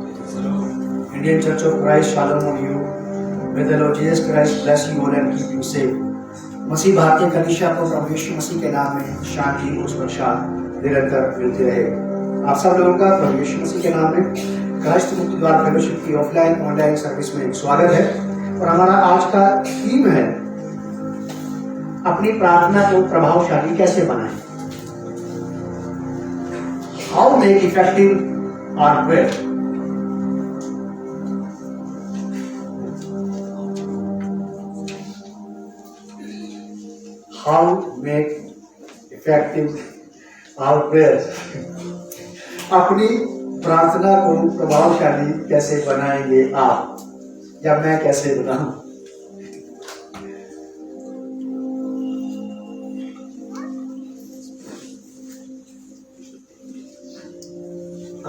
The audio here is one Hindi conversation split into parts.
Indian Church of Christ, Shalom on you. May the Lord Jesus Christ bless you all and keep you safe. मसीह भारतीय कलीसिया को प्रभु यीशु मसीह के नाम में शांति और सुरक्षा निरंतर मिलती रहे। आप सब लोगों का प्रभु यीशु मसीह के नाम में क्राइस्ट मुक्ति द्वार फेलोशिप की ऑफलाइन ऑनलाइन सर्विस में स्वागत है। और हमारा आज का थीम है अपनी प्रार्थना को प्रभावशाली कैसे बनाएं। How make effective our prayer. How make effective our prayers। अपनी प्रार्थना को प्रभावशाली कैसे बनाएंगे आप या मैं कैसे बनाऊं।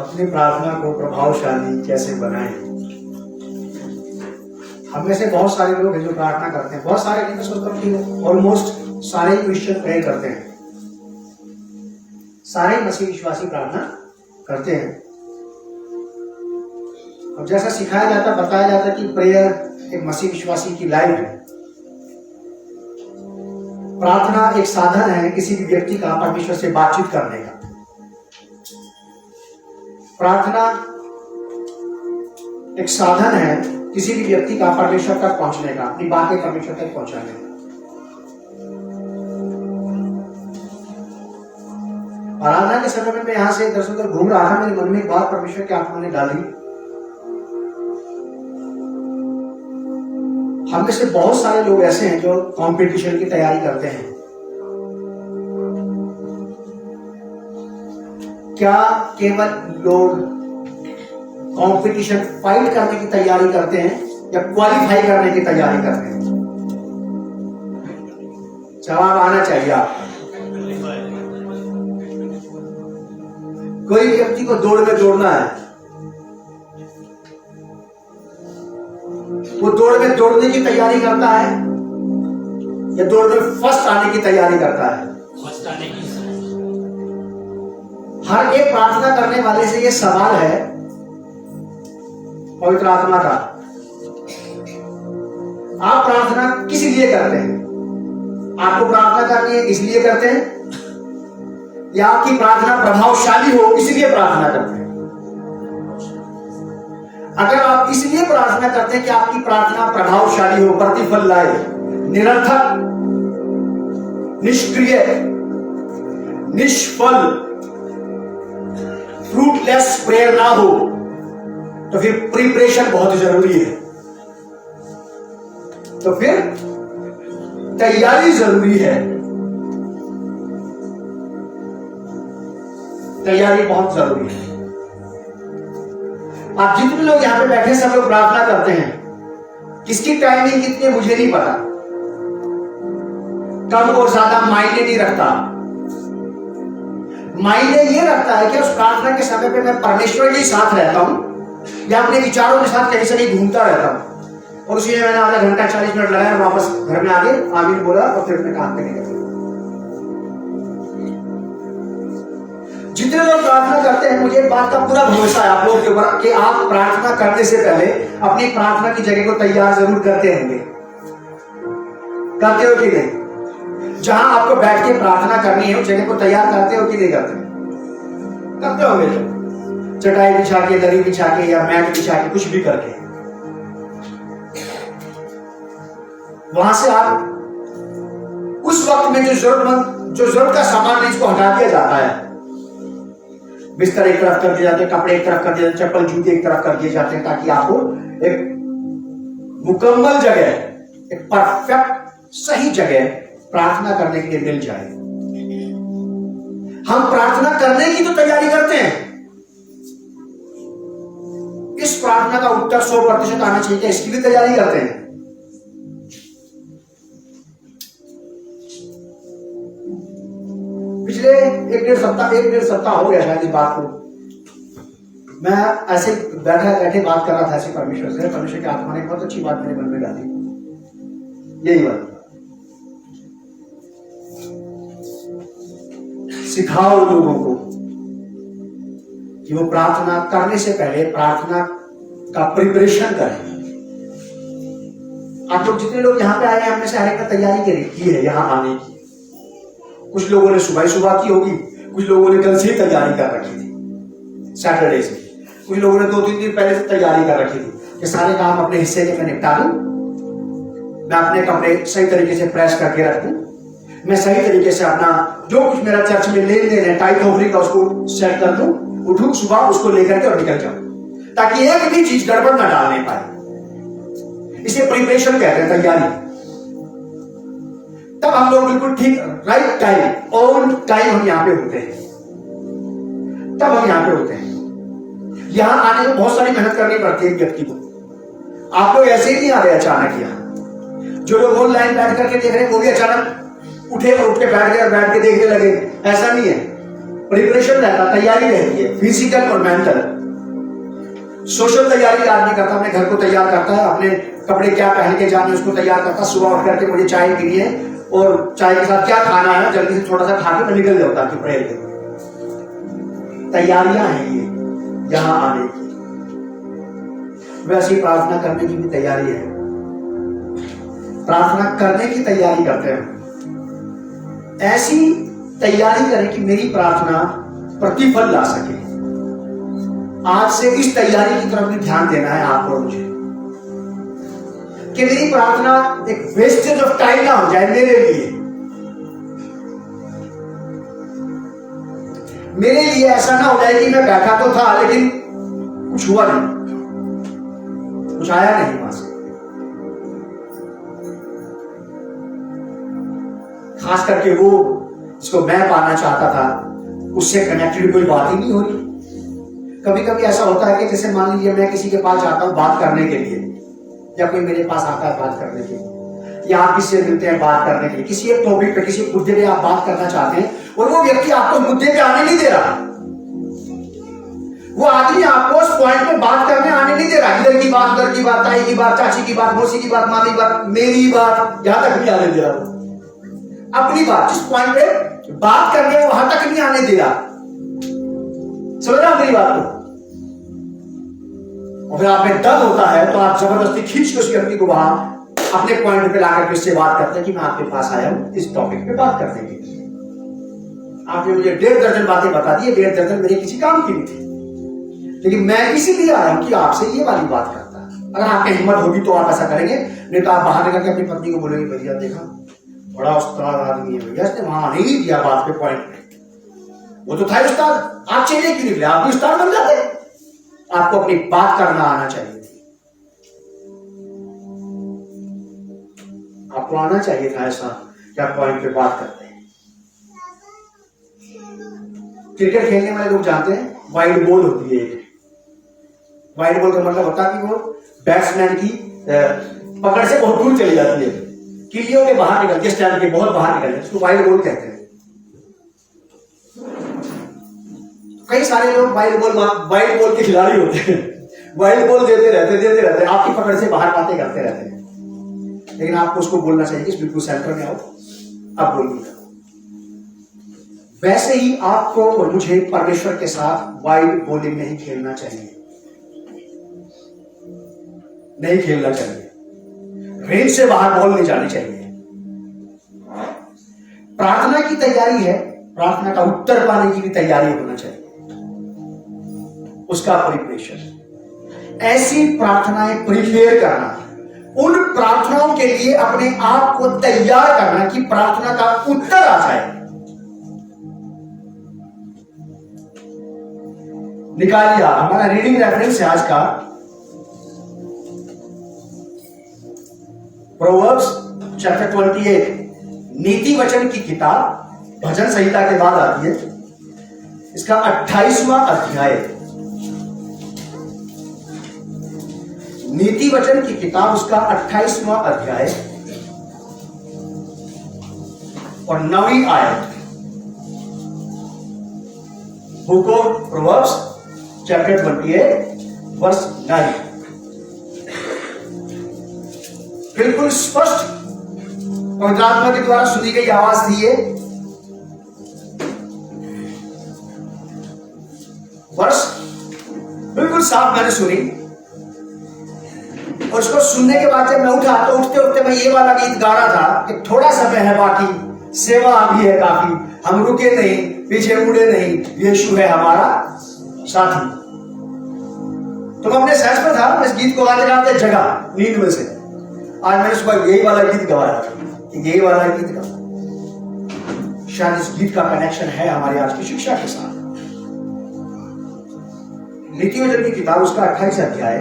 अपनी प्रार्थना को प्रभावशाली कैसे बनाएं। हम में से बहुत सारे लोग हैं जो प्रार्थना करते हैं, बहुत सारे नहीं सोचते, ऑलमोस्ट सारे क्रिश्चियन प्रे करते हैं, सारे मसीह विश्वासी प्रार्थना करते हैं। अब जैसा सिखाया जाता बताया जाता कि प्रेयर एक मसीह विश्वासी की लाइफ है। प्रार्थना एक साधन है किसी भी व्यक्ति का परमेश्वर से बातचीत करने का। प्रार्थना एक साधन है किसी भी व्यक्ति का परमेश्वर तक पहुंचने का, अपनी बातें परमेश्वर तक पहुंचाने का। आराधना के समय में मैं यहां से इधर उधर घूम रहा था, मेरे मन में एक बात परमेश्वर की आत्मा ने डाली। हम में से बहुत सारे लोग ऐसे हैं जो कंपटीशन की तैयारी करते हैं। क्या केवल लोग कंपटीशन फाइट करने की तैयारी करते हैं या क्वालिफाई करने की तैयारी करते हैं? जवाब आना चाहिए आपको। कोई व्यक्ति को दौड़ में दौड़ना है, वो दौड़ में दौड़ने की तैयारी करता है या दौड़ में फर्स्ट आने की तैयारी करता है? फर्स्ट आने की। हर एक प्रार्थना करने वाले से ये सवाल है पवित्र आत्मा का, आप प्रार्थना किस लिए करते हैं? आपको प्रार्थना करनी है इसलिए करते हैं या आपकी प्रार्थना प्रभावशाली हो इसलिए प्रार्थना करते हैं? अगर आप इसलिए प्रार्थना करते हैं कि आपकी प्रार्थना प्रभावशाली हो, प्रतिफल लाए, निरर्थक, निष्क्रिय, निष्फल, फ्रूटलेस प्रेयर ना हो, तो फिर प्रिपरेशन बहुत जरूरी है। तो फिर तैयारी जरूरी है। तैयारी बहुत जरूरी है। आप जितने लोग यहां पे बैठे सब लोग प्रार्थना करते हैं, किसकी टाइमिंग कितनी मुझे नहीं पता, कम और ज्यादा मायने नहीं रखता। मायने ये रखता है कि उस प्रार्थना के समय पे मैं परमेश्वर के साथ रहता हूं या अपने विचारों के साथ कहीं से कहीं घूमता रहता हूं। और उसी में मैंने आधा घंटा 40 मिनट लगाया, वापस घर में आगे आमीन बोला और फिर अपने काम पे निकल। जितने लोग प्रार्थना करते हैं, मुझे बात का पूरा भरोसा है आप लोगों के ऊपर कि आप प्रार्थना करने से पहले अपनी प्रार्थना की जगह को तैयार जरूर करते होंगे। करते हो कि नहीं? जहां आपको बैठ के प्रार्थना करनी है उस जगह को तैयार करते हो कि नहीं करते? करते होंगे। चटाई बिछा के, दरी बिछा के या मैट बिछा के, कुछ भी करके वहां से आप उस वक्त में जो जरूरत का सामान है इसको हटा दिया जाता है। बिस्तर एक तरफ कर दिए जाते हैं, कपड़े एक तरफ कर दिए जाते हैं, चप्पल जूते एक तरफ कर दिए जाते हैं, ताकि आपको एक मुकम्मल जगह, एक परफेक्ट सही जगह प्रार्थना करने के लिए मिल जाए। हम प्रार्थना करने की तो तैयारी करते हैं, इस प्रार्थना का उत्तर 100% आना चाहिए, इसकी भी तैयारी करते हैं। पिछले एक डेढ़ सप्ताह हो गया शायद इस बात को, मैं ऐसे बैठे बात कर रहा था ऐसे परमेश्वर से। परमेश्वर की आत्मा ने बहुत अच्छी बात मेरे मन में डाली, यही बात, सिखाओ लोगों को कि कि वो प्रार्थना करने से पहले प्रार्थना का प्रिपरेशन करें। आप लोग जितने लोग यहाँ पे आए हैं, हमने से हर एक तैयारी की है यहाँ आने की। कुछ लोगों ने सुबह की होगी, कुछ लोगों ने कल से ही तैयारी कर रखी थी, सैटरडे से। कुछ लोगों ने 2-3 दिन पहले से तैयारी कर रखी थी कि सारे काम अपने हिस्से के मैं निपटा दूं, मैं अपने कपड़े सही तरीके से प्रेस करके रख दूं, मैं सही तरीके से अपना जो कुछ मेरा चर्च में लेन देन है टाइट ऑफरिंग का उसको सेट कर दूं, उठूं सुबह उसको लेकर के और निकल जाऊं, ताकि एक भी चीज गड़बड़ ना डालने पाए। इसे प्रिपरेशन कहते हैं, तैयारी। तब हम लोग बिल्कुल ठीक राइट टाइम ऑन टाइम हम यहां पे होते हैं, तब हम यहां पे होते हैं। यहां आने में बहुत सारी मेहनत करनी पड़ती है व्यक्ति को। आप लोग ऐसे ही नहीं आ रहे अचानक यहां। जो लोग ऑनलाइन बैठ करके देख रहे हैं वो भी अचानक उठे और उठ के बैठ गए और बैठ के देखने लगे, ऐसा नहीं है। प्रिपरेशन रहता, तैयारी रहती है, फिजिकल और मेंटल। सोशल तैयारी आदमी करता, अपने घर को तैयार करता है, अपने कपड़े क्या पहन के जाने उसको तैयार करता, सुबह उठ करके मुझे चाय पीनी है और चाय के साथ क्या खाना है जल्दी से थोड़ा सा खा के मैं निकल जाता कि प्रेयर के। तैयारियां हैं ये यहां आने की। वैसी प्रार्थना करने की भी तैयारी है। प्रार्थना करने की तैयारी करते हैं, ऐसी तैयारी करें कि मेरी प्रार्थना प्रतिफल ला सके। आज से इस तैयारी की तरफ भी ध्यान देना है आपको और मुझे, कि मेरी प्रार्थना एक वेस्टेज ऑफ टाइम ना हो जाए मेरे लिए। मेरे लिए ऐसा ना हो जाए कि मैं बैठा तो था लेकिन कुछ हुआ नहीं, कुछ आया नहीं वहां से। खास करके वो जिसको मैं पाना चाहता था उससे कनेक्टेड कोई बात ही नहीं हो रही। कभी कभी ऐसा होता है कि जैसे मान लीजिए मैं किसी के पास जाता हूं बात करने के लिए, या कोई मेरे पास आता है बात करने के लिए, या आप किससे मिलते हैं बात करने के लिए, किसी एक टॉपिक पे किसी मुद्दे पे आप बात करना चाहते हैं और वो व्यक्ति आपको मुद्दे पे आने नहीं दे रहा। वो आदमी आपको उस पॉइंट पे बात करने आने नहीं दे रहा। इधर की बात, उधर की बात, ताई की बात, चाची की बात, मौसी की बात, मामी की बात, मेरी बात, यहां तक नहीं आने दे रहा। अपनी बात जिस पॉइंट पे बात करने वहां तक नहीं आने दे रहा। समझ रहा मेरी बात को? और फिर आप में डर होता है तो आप जबरदस्ती खींच के उस व्यक्ति को वहां अपने पॉइंट पे लाकर के उससे बात करते हैं कि मैं आपके पास आया हूं इस टॉपिक पे बात करने के लिए। आपने मुझे 1.5 दर्जन बातें बता दी, 1.5 दर्जन मेरे किसी काम की नहीं थी, लेकिन मैं इसीलिए आया हूं कि आपसे ये वाली बात करता है। अगर आपकी हिम्मत होगी तो आप ऐसा करेंगे, नहीं तो आप बाहर निकल के अपनी पत्नी को बोलेंगे भैया देखा बड़ा उस्ताद आदमी है भैया, इसने वहां नहीं दिया बात पे पॉइंट पे। वो तो था उस्ताद, आप चेले क्यों निकले? आप भी उस्ताद बन जाते। आपको अपनी बात करना आना चाहिए, आपको आना चाहिए था ऐसा क्या पॉइंट पे बात करते हैं। क्रिकेट खेलने वाले लोग जानते हैं वाइड बॉल होती है। वाइड बॉल का मतलब होता है कि वो बैट्समैन की पकड़ से बहुत दूर चली जाती है, किलियों के बाहर निकलती है, स्टैंड के बहुत बाहर निकलती है, उसको वाइड बॉल कहते हैं। कई सारे लोग वाइड बॉल के खिलाड़ी होते हैं, वाइड बॉल देते रहते आपकी पकड़ से बाहर बातें करते रहते हैं, लेकिन आपको उसको बोलना चाहिए कि बिल्कुल सेंटर में आओ, अब बोलिए। वैसे ही आपको और मुझे परमेश्वर के साथ वाइड बॉलिंग नहीं खेलना चाहिए, नहीं खेलना चाहिए। रेंज से बाहर बॉल नहीं जानी चाहिए। प्रार्थना की तैयारी है, प्रार्थना का उत्तर पाने की भी तैयारी होना चाहिए, उसका प्रिपरेशन। ऐसी प्रार्थनाएं प्रिपेयर करना, उन प्रार्थनाओं के लिए अपने आप को तैयार करना कि प्रार्थना का उत्तर आ जाए। निकालिए हमारा रीडिंग रेफरेंस है आज का प्रोवर्ब्स चैप्टर 28, नीति वचन की किताब भजन संहिता के बाद आती है, इसका 28वां अध्याय। नीति वचन की किताब उसका 28वां अध्याय और 9वीं आयत। Book of Proverbs chapter 28 verse 9। बिल्कुल स्पष्ट पवित्र आत्मा के द्वारा सुनी गई आवाज थी ये। वर्ष बिल्कुल साफ मैंने सुनी। और उसको सुनने के बाद जब मैं उठा तो उठते उठते मैं ये वाला गीत गा रहा था कि थोड़ा समय है बाकी, सेवा अभी है काफी, हम रुके नहीं, पीछे मुड़े नहीं, यीशु है हमारा साथी। तो मैं अपने सहज पर था, मैं इस गीत को गाते गाते जगा नींद में से। आज मैंने सुबह यही वाला गीत गवाया, यही वाला गीत गवाया। शायद इस गीत का कनेक्शन है हमारी आज की शिक्षा के साथ। नीति वचन की किताब उसका 28 अध्याय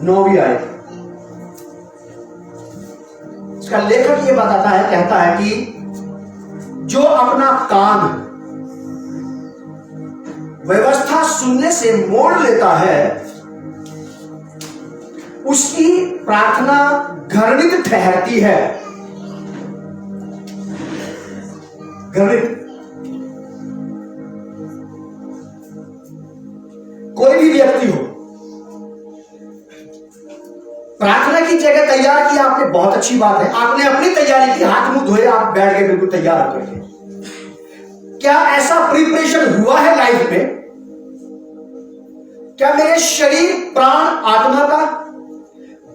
9वीं आयत। इसका लेखक ये बताता है, कहता है कि जो अपना कान व्यवस्था सुनने से मोड़ लेता है उसकी प्रार्थना घृणित ठहरती है। घृणित। कोई भी व्यक्ति हो, प्रार्थना की जगह तैयार किया आपने, बहुत अच्छी बात है, आपने अपनी तैयारी की, हाथ मुंह धोए, आप बैठ गए बिल्कुल तैयार होकर के। क्या ऐसा प्रिपरेशन हुआ है लाइफ में? क्या मेरे शरीर, प्राण, आत्मा का,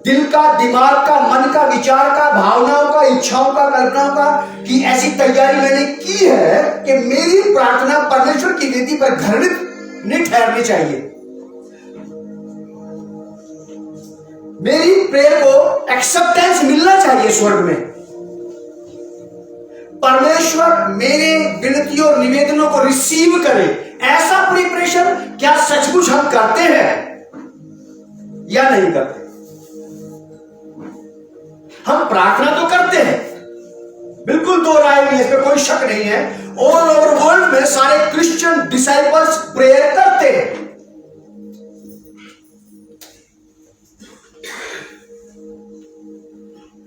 दिल का, दिमाग का, मन का, विचार का, भावनाओं का, इच्छाओं का, कल्पनाओं का कि ऐसी तैयारी मैंने की है कि मेरी प्रार्थना परमेश्वर की वेदी पर घृणित नहीं ठहरनी चाहिए। मेरी प्रेयर को एक्सेप्टेंस मिलना चाहिए स्वर्ग में। परमेश्वर मेरे विनती और निवेदनों को रिसीव करे। ऐसा प्रिपरेशन क्या सचमुच हम करते हैं या नहीं करते? हम प्रार्थना तो करते हैं, बिल्कुल दो राय नहीं, इसमें कोई शक नहीं है। ऑल ओवर वर्ल्ड में सारे क्रिश्चियन डिसाइपल्स प्रेयर करते हैं।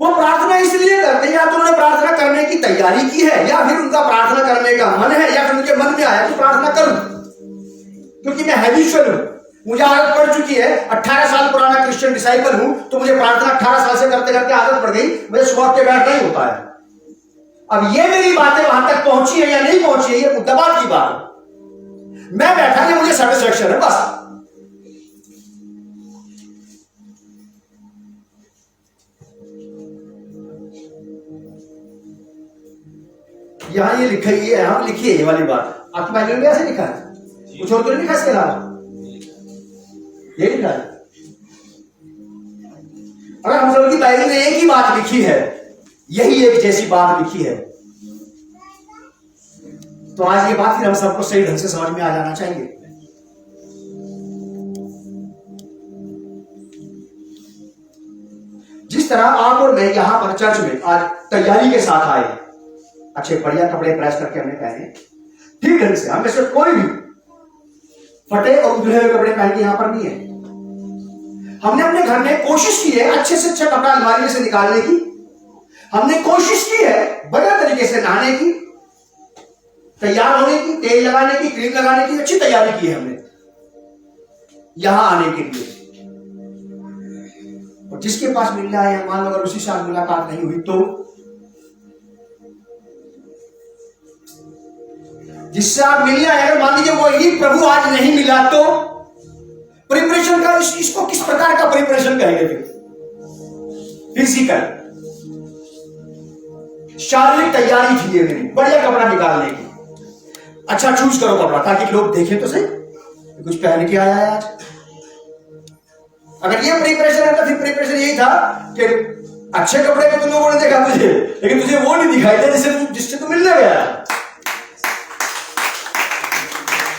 वो प्रार्थना इसलिए करते हैं, या तो उन्होंने प्रार्थना करने की तैयारी की है, या फिर उनका प्रार्थना करने का मन है, या फिर उनके मन में आया कि प्रार्थना करूं क्योंकि मैं हैबिचुअल हूं, मुझे आदत पड़ चुकी है। 18 साल पुराना क्रिश्चियन डिसाइपल हूं, तो मुझे प्रार्थना 18 साल से करते करते आदत पड़ गई, मुझे सुबह के बैठना ही होता है। अब ये मेरी बातें वहां तक पहुंची है या नहीं पहुंची है, ये मुद्दा बात की बात है। मैं बैठा, ये मुझे सेटिस्फेक्शन है बस। यहां ये लिखा ही है, हम लिखिए ये वाली बात आपकी बाइबल में ऐसे लिखा है, कुछ और तो नहीं लिखा इसके अलावा, ये लिखा है। अगर हम सब की बाइबल में एक ही बात लिखी है, यही एक जैसी बात लिखी है, तो आज ये बात फिर हम सबको सही ढंग से समझ में आ जाना चाहिए। जिस तरह आप और मैं यहां पर चर्च में आज तैयारी के साथ आए, अच्छे बढ़िया कपड़े प्रेस करके हमने पहने ठीक ढंग से, हम में से कोई भी फटे और उधड़े हुए कपड़े पहन के यहां पर नहीं है। हमने अपने घर में कोशिश की है अच्छे से अच्छा कपड़ा अलमारी में से निकालने की, हमने कोशिश की है बढ़िया तरीके से नहाने की, तैयार होने की, तेल लगाने की, क्रीम लगाने की, अच्छी तैयारी की है हमने यहां आने के लिए। और जिसके पास मिलना है, मान लो अगर उसी साल मुलाकात नहीं हुई तो जिससे आप मिलना है, अगर मान लीजिए वो ही प्रभु आज नहीं मिला तो प्रिपरेशन का इसको किस प्रकार का प्रिपरेशन कहेंगे? फिर फिजिकल शारीरिक तैयारी थी मेरी, बढ़िया कपड़ा निकालने की। अच्छा चूज करो कपड़ा ताकि लोग देखें तो सही कुछ पहन के आया है आज। अगर ये प्रिपरेशन है तो फिर प्रिपरेशन यही था कि अच्छे कपड़े में तो लोगों ने देखा तुझे, लेकिन तुझे वो नहीं दिखाई दे जिससे तू मिलने गया,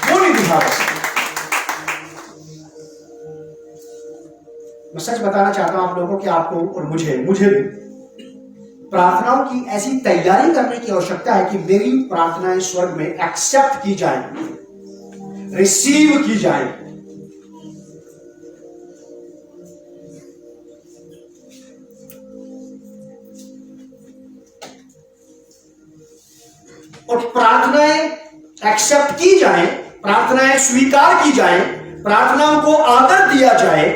वो नहीं दिखा। मैं सच बताना चाहता हूं आप लोगों को कि आपको और मुझे भी प्रार्थनाओं की ऐसी तैयारी करने की आवश्यकता है कि मेरी प्रार्थनाएं स्वर्ग में एक्सेप्ट की जाए, रिसीव की जाए। और प्रार्थनाएं एक्सेप्ट की जाए, प्रार्थनाएं स्वीकार की जाए, प्रार्थनाओं को आदर दिया जाए,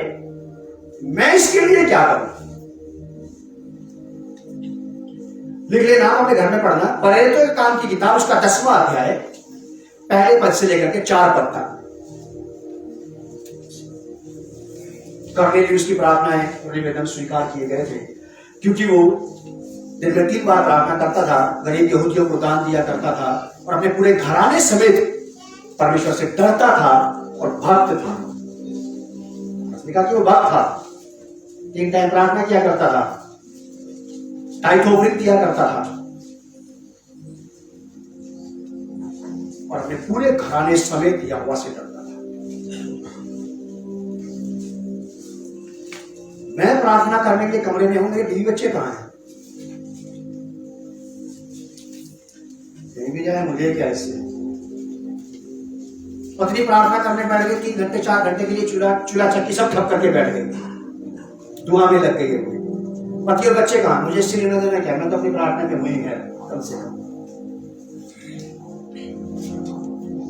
मैं इसके लिए क्या करूं? लिख लेना, अपने घर में पढ़ना। प्रेरितों के काम की किताब उसका 10वां अध्याय पहले पद से लेकर के 4 पद तक कर्नेलियुस की प्रार्थनाएं और निवेदन स्वीकार किए गए थे, क्योंकि वो दिन में 3 बार प्रार्थना करता था, गरीब यहूदियों को दान दिया करता था और अपने पूरे घराने समेत परमेश्वर से डरता था और भक्त था। लिखा कि वो भक्त था, 3 टाइम प्रार्थना किया करता था, टाइट ऑफरिंग दिया करता था और अपने पूरे घराने समेत यहोवा से डरता था। मैं प्रार्थना करने के लिए कमरे में हूं, मेरे बीवी बच्चे कहां हैं? कहीं भी जाए मुझे क्या इससे। पत्नी प्रार्थना करने बैठ गई, 3 घंटे 4 घंटे के लिए चूल्हा चक्की सब ठप करके बैठ गई, दुआ में लग गई। पति और बच्चे कहां? मुझे इससे लेना देना क्या, मैं तो अपनी प्रार्थना में वही है कम से कम।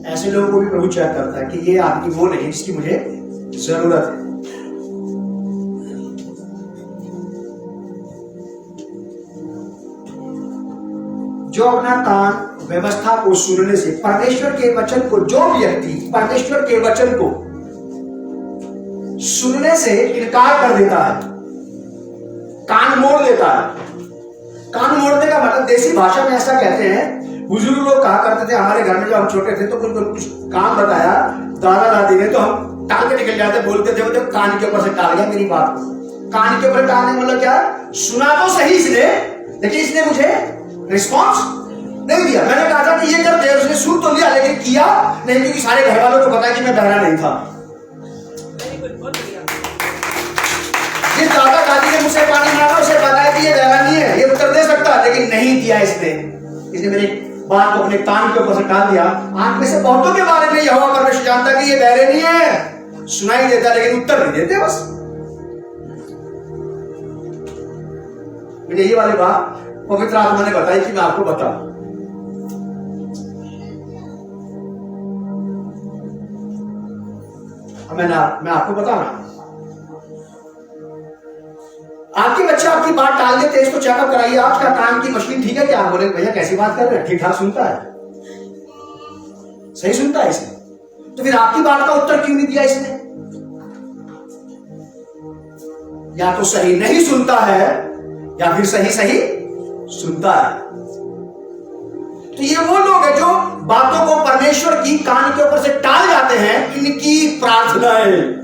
ऐसे लोगों को भी प्रभु चेक करता है कि ये आदमी वो नहीं जिसकी मुझे जरूरत है। जो अपना कान व्यवस्था को सुनने से, परमेश्वर के वचन को, जो व्यक्ति परमेश्वर के वचन को सुनने से इनकार कर देता है, कान मोड़ देता है। कान मोड़ने का मतलब देसी भाषा में ऐसा कहते हैं, बुजुर्ग लोग कहा करते थे, हमारे घर में जब हम छोटे थे तो कुछ काम बताया दादा दादी ने तो हम टाल के निकल जाते, बोलते थे वो कान के ऊपर से टाल गया मेरी बात को। कान के ऊपर टालने मतलब क्या? सुना तो सही इसने, लेकिन इसने मुझे रिस्पॉन्स नहीं दिया। मैंने कहा था कि ये कर दे, उसने सुन तो लिया लेकिन किया नहीं, क्योंकि सारे घर वालों को पता है कि मैं बहरा नहीं था। जिस दादा दादी ने मुझसे पानी मांगा उसे पता है कि ये बहरा नहीं है, ये उत्तर दे सकता, लेकिन नहीं दिया इसने मेरी बात को अपने कान के ऊपर से टाल दिया। आंख में से बहुतों के बारे में यहोवा परमेश्वर जानता कि ये बहरे नहीं है, सुनाई देता लेकिन उत्तर नहीं देते। बस मुझे ये वाली बात पवित्र आत्मा ने बताई कि मैं आपको बताऊं। मैं आपको बता रहा हूं, आपके बच्चे आपकी बात टाल देते, इसको चेकअप कराइए, आपका कान की मशीन ठीक है क्या? आप बोले भैया कैसी बात कर रहे हैं, ठीक ठाक सुनता है, सही सुनता है इसने, तो फिर आपकी बात का उत्तर क्यों नहीं दिया इसने? या तो सही नहीं सुनता है या फिर सही सुनता है। तो ये वो लोग हैं जो बातों को परमेश्वर की कान के ऊपर से टाल जाते हैं। इनकी प्रार्थनाएं,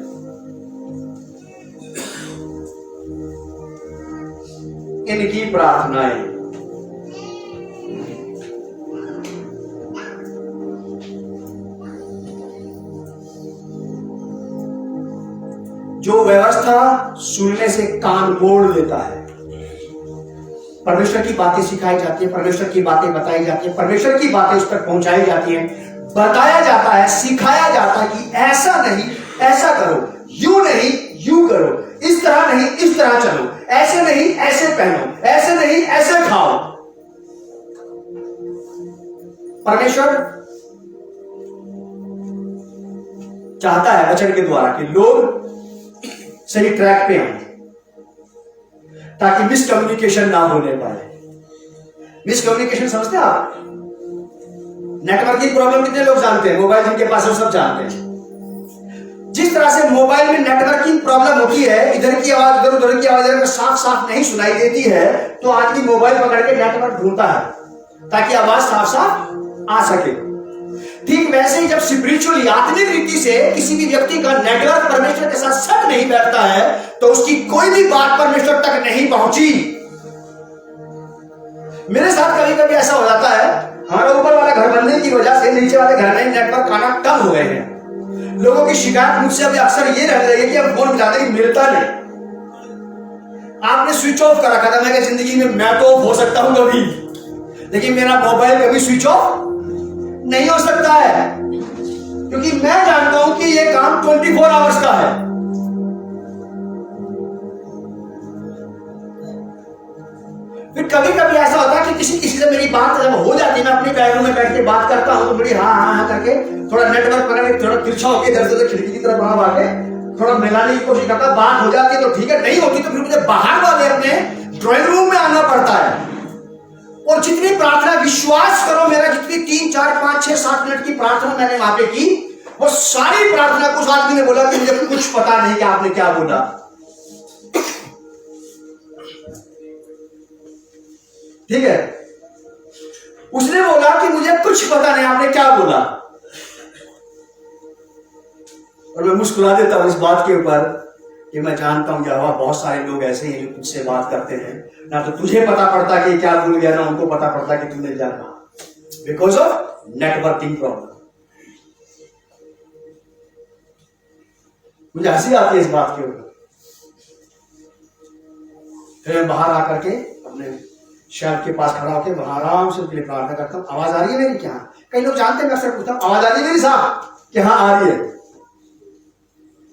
इनकी प्रार्थनाएं जो व्यवस्था सुनने से कान मोड़ देता है। परमेश्वर की बातें सिखाई जाती है, परमेश्वर की बातें बताई जाती है, परमेश्वर की बातें उस तक पहुंचाई जाती हैं, बताया जाता है, सिखाया जाता है कि ऐसा नहीं ऐसा करो, यूं नहीं यूं करो, इस तरह नहीं इस तरह चलो, ऐसे नहीं ऐसे पहनो, ऐसे नहीं ऐसे खाओ। परमेश्वर चाहता है वचन के द्वारा कि लोग सही ट्रैक पे आए, ताकि मिसकम्युनिकेशन ना होने पाए। मिसकम्युनिकेशन समझते हैं आप? नेटवर्किंग प्रॉब्लम कितने लोग जानते हैं? मोबाइल जिनके पास है सब जानते हैं। जिस तरह से मोबाइल में नेटवर्किंग प्रॉब्लम होती है, इधर की आवाज उधर, उधर की आवाज अगर साफ साफ नहीं सुनाई देती है तो आदमी मोबाइल पकड़ के नेटवर्क ढूंढता है ताकि आवाज साफ साफ आ सके। ठीक वैसे ही जब स्पिरिचुअली आत्मिक रीति से किसी भी व्यक्ति का नेटवर्क परमेश्वर के साथ सेट नहीं बैठता है तो उसकी कोई भी बात परमेश्वर तक नहीं पहुंची। मेरे साथ कभी कभी ऐसा हो जाता है, हमारा ऊपर वाला घर बनने की वजह से नीचे वाले घर में नेटवर्क आना कम हो गए हैं। लोगों की शिकायत मुझसे अभी अक्सर ये रह रही है कि अब फोन मिलाते ही मिलता नहीं। आपने स्विच ऑफ कर रखा था। मैं जिंदगी में मैं तो ऑफ हो सकता हूं कभी, लेकिन मेरा मोबाइल कभी स्विच ऑफ नहीं हो सकता है, क्योंकि मैं जानता हूं कि यह काम 24 आवर्स का है। फिर कभी कभी ऐसा होता है कि किसी से मेरी बात जब हो जाती है, मैं अपनी बैठक में बैठ के बात करता हूं तो बड़ी हाँ करके थोड़ा नेटवर्क पकड़ के थोड़ा तिरछा होकर इधर से खिड़की की तरफ वहां आके थोड़ा मिलाने की कोशिश करता, बात हो जाती है तो ठीक है, नहीं होती तो फिर मुझे बाहर वाले अपने ड्राइंग रूम में आना पड़ता है। और जितनी प्रार्थना, विश्वास करो मेरा, जितनी 3, 4, 5, 6, 7 मिनट की प्रार्थना मैंने वहां पे की, वो सारी प्रार्थना को उस आदमी ने बोला कि मुझे कुछ पता नहीं कि आपने क्या बोला। ठीक है, उसने बोला कि मुझे कुछ पता नहीं आपने क्या बोला। और मैं मुस्कुरा देता हूं इस बात के ऊपर कि मैं जानता हूं कि हवा बहुत सारे लोग ऐसे हैं जो तुझसे बात करते हैं, ना तो तुझे पता पड़ता कि क्या भूल गया, ना उनको पता पड़ता कि तूने क्या कहा, बिकॉज ऑफ नेटवर्किंग प्रॉब्लम। मुझे हंसी आती है इस बात के ऊपर। फिर मैं बाहर आकर के अपने शहर के पास खड़ा होकर वहां आराम से उनके लिए प्रार्थना करता हूं। आवाज आ रही है मेरी क्या? कई लोग जानते हैं, मैं अक्सर पूछता हूं आवाज आ रही है मेरी साहब? कि हाँ आ रही है।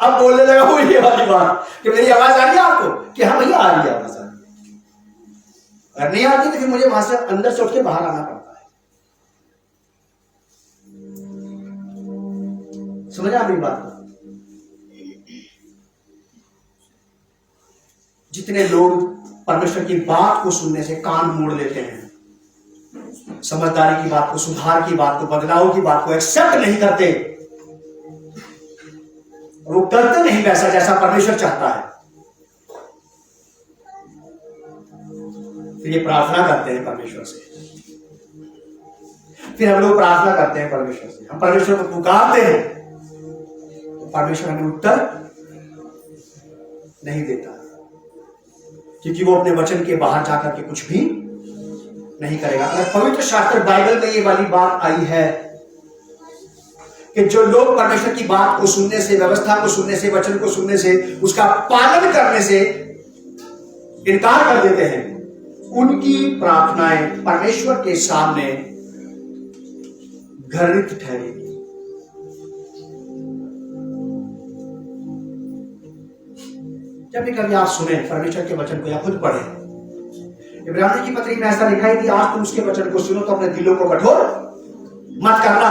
अब बोलने लगा वो ये वाली बात कि मेरी आवाज आ रही है आपको? कि हाँ भैया आ रही है आवाज। अगर नहीं आती तो फिर मुझे वहां से अंदर से उठ के बाहर आना पड़ता है। समझा मेरी बात को? जितने लोग परमेश्वर की बात को सुनने से कान मोड़ लेते हैं, समझदारी की बात को, सुधार की बात को, बदलाव की बात को एक्सेप्ट नहीं करते, वो करते नहीं वैसा जैसा परमेश्वर चाहता है, फिर ये प्रार्थना करते हैं परमेश्वर से। फिर हम लोग प्रार्थना करते हैं परमेश्वर से, हम परमेश्वर को पुकारते हैं तो परमेश्वर हमें उत्तर नहीं देता, क्योंकि वो अपने वचन के बाहर जाकर के कुछ भी नहीं करेगा। अगर पवित्र शास्त्र बाइबल में ये वाली बात आई है कि जो लोग परमेश्वर की बात को सुनने से, व्यवस्था को सुनने से, वचन को सुनने से, उसका पालन करने से इनकार कर देते हैं, उनकी प्रार्थनाएं परमेश्वर के सामने घृणित ठहरेगी। जब भी कभी आप सुने परमेश्वर के वचन को या खुद पढ़े, इब्रानियों की पत्री में ऐसा लिखा है कि आज तुम उसके वचन को सुनो तो अपने दिलों को कठोर मत करना,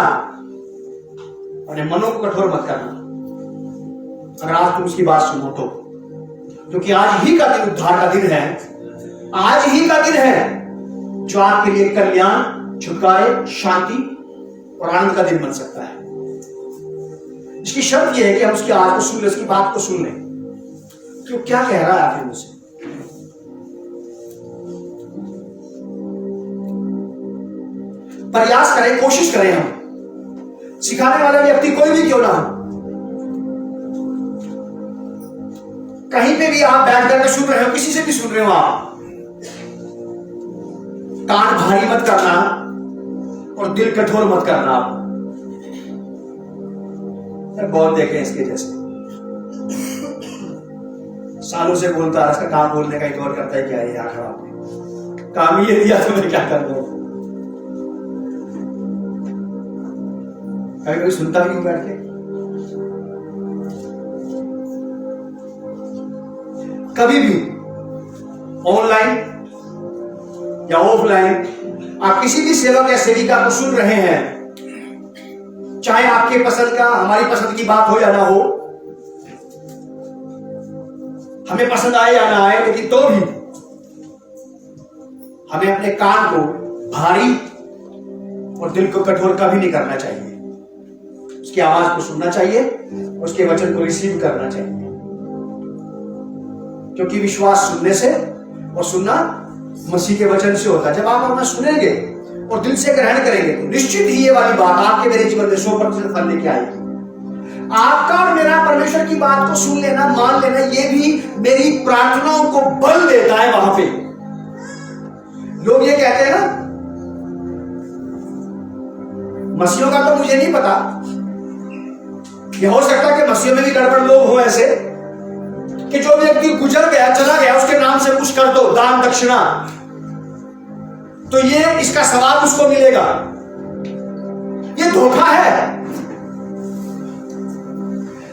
अपने मनों को कठोर मत करना। अगर आज तुम उसकी बात सुनो तो, क्योंकि आज ही का दिन उद्धार का दिन है, आज ही का दिन है जो आपके लिए कल्याण, छुटकारे, शांति और आनंद का दिन बन सकता है। इसकी शर्त यह है कि हम उसकी आवाज को सुन लें, उसकी बात को सुन लें कि वो क्या कह रहा है आखिर मुझसे। प्रयास करें, कोशिश करें, हम सिखाने वाला व्यक्ति कोई भी क्यों ना हो, कहीं पे भी आप बैठ करके सुन रहे हो, किसी से भी सुन रहे हो, आप कान भारी मत करना और दिल कठोर मत करना। आप बहुत देखे इसके जैसे, सालों से बोलता है, इसका काम बोलने का इग्नोर करता है, क्या है यार खराब काम ये दिया तो मैं क्या कर रहा हूं। कभी कभी सुनता भी नहीं बैठ के। कभी भी ऑनलाइन या ऑफलाइन आप किसी भी सेवक या सेविका को सुन रहे हैं, चाहे आपके पसंद का, हमारी पसंद की बात हो या ना हो, हमें पसंद आए या ना आए, लेकिन तो भी हमें अपने कान को भारी और दिल को कठोर कभी नहीं करना चाहिए। उसकी आवाज को सुनना चाहिए, उसके वचन को रिसीव करना चाहिए, क्योंकि विश्वास सुनने से और सुनना मसीह के वचन से होता है। जब आप अपना सुनेंगे और दिल से ग्रहण करेंगे तो निश्चित ही ये वाली बात आपके मेरे जीवन में 100% फल लेके आएगी। आपका और मेरा परमेश्वर की बात को सुन लेना, मान लेना, ये भी मेरी प्रार्थनाओं को बल देता है। वहां पे लोग ये कहते हैं ना, मसीहों का तो मुझे नहीं पता, यह हो सकता है कि मसीहों में भी गड़बड़ लोग हो ऐसे कि जो व्यक्ति गुजर गया, चला गया, उसके नाम से कुछ कर दो, दान दक्षिणा, तो ये इसका सवाब उसको मिलेगा। ये धोखा है।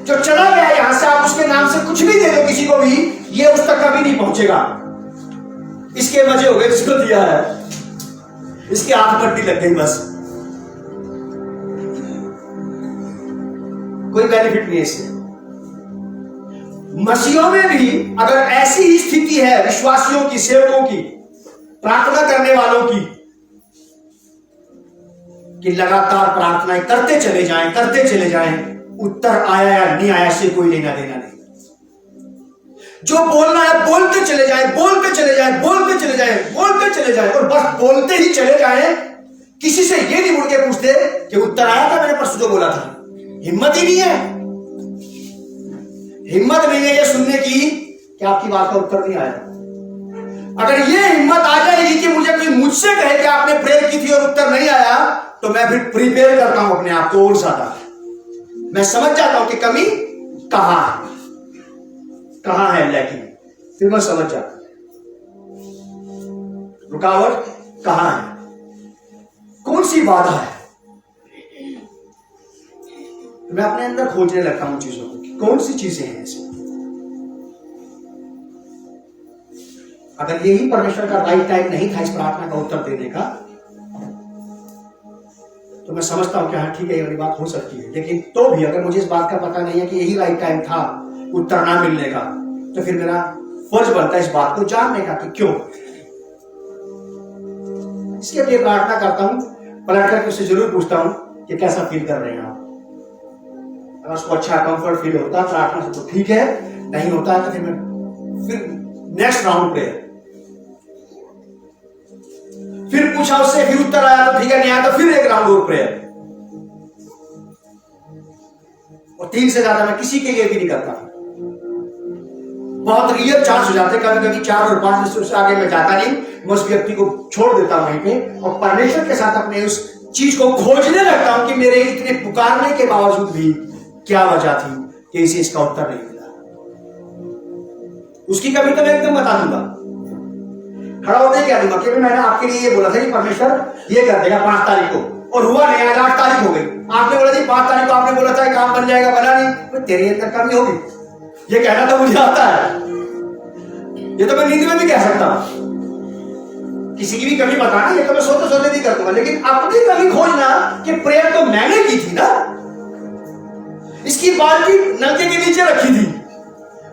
जो चला गया यहां से, आप उसके नाम से कुछ भी दे दो किसी को भी, ये उस तक कभी नहीं पहुंचेगा। इसके मजे हो गए जिसको दिया है, इसकी आंख पट्टी लग गई, बस कोई बेनिफिट नहीं है इससे। मसीहों में भी अगर ऐसी ही स्थिति है, विश्वासियों की, सेवकों की, प्रार्थना करने वालों की, कि लगातार प्रार्थनाएं करते चले जाएं, उत्तर आया या नहीं आया से कोई लेना देना नहीं। जो बोलना है बोलते चले जाएं, और बस बोलते ही चले जाएं। किसी से ये नहीं मुड़ के पूछते कि उत्तर आया था मैंने परसों जो बोला था। हिम्मत ही नहीं है, हिम्मत नहीं है ये सुनने की कि आपकी बात का उत्तर नहीं आया। अगर ये हिम्मत आ जाएगी कि मुझे कोई मुझसे कहे कि आपने प्रेयर की थी और उत्तर नहीं आया, तो मैं फिर प्रिपेयर करता हूं अपने आप को और ज्यादा। मैं समझ जाता हूं कि कमी कहां है लैकिंग, फिर मैं समझ जाता रुकावट कहां है, कौन सी बाधा है। मैं अपने अंदर खोजने लगता हूं चीजों को कि कौन सी चीजें हैं ऐसी। अगर यही परमेश्वर का राइट टाइम नहीं था इस प्रार्थना का उत्तर देने का, तो मैं समझता हूं कि हाँ ठीक है ये वाली बात हो सकती है। लेकिन तो भी अगर मुझे इस बात का पता नहीं है कि यही राइट टाइम था उत्तर ना मिलने का, तो फिर मेरा फर्ज बनता है इस बात को जानने का कि क्यों। इसके लिए प्रार्थना करता हूं, पलट करके उससे जरूर पूछता हूं कि कैसा फील कर रहे हैं आप। अगर उसको अच्छा कंफर्ट फील होता है प्रार्थना से तो ठीक है, नहीं होता है तो फिर नेक्स्ट राउंड प्रेयर। फिर पूछा उससे, फिर उत्तर आया तो ठीक है, नहीं आया तो फिर एक राउंड और प्रेयर। और 3 से ज्यादा मैं किसी के लिए भी नहीं करता। बहुत रियल चांस हो जाते, कभी कभी 4 और 5 उससे आगे मैं जाता नहीं। मैं उस व्यक्ति को छोड़ देता हूं वहीं पे और परमेश्वर के साथ अपने उस चीज को खोजने लगता हूं कि मेरे इतने पुकारने के बावजूद भी क्या वजह थी कि इसे इसका उत्तर नहीं मिला। उसकी कमी तो मैं एकदम बता दूंगा, खड़ा होते क्या दूंगा कि मैंने आपके लिए ये बोला था कि परमेश्वर ये कर देगा 5 तारीख को, और हुआ नहीं, आज 8 तारीख हो गई। आपने बोला थी 5 तारीख को, आपने बोला था काम बन जाएगा, बना नहीं। तेरे अंदर कमी होगी, ये कहना तो मुझे आता है, ये तो मैं नींद में भी कह सकता हूं। किसी की भी कमी बताना ये तो मैं सोते सोते भी कर दूंगा, लेकिन अपनी कमी खोजना कि प्रेयर तो मैंने की थी ना, इसकी बाल्टी नलके के नीचे रखी थी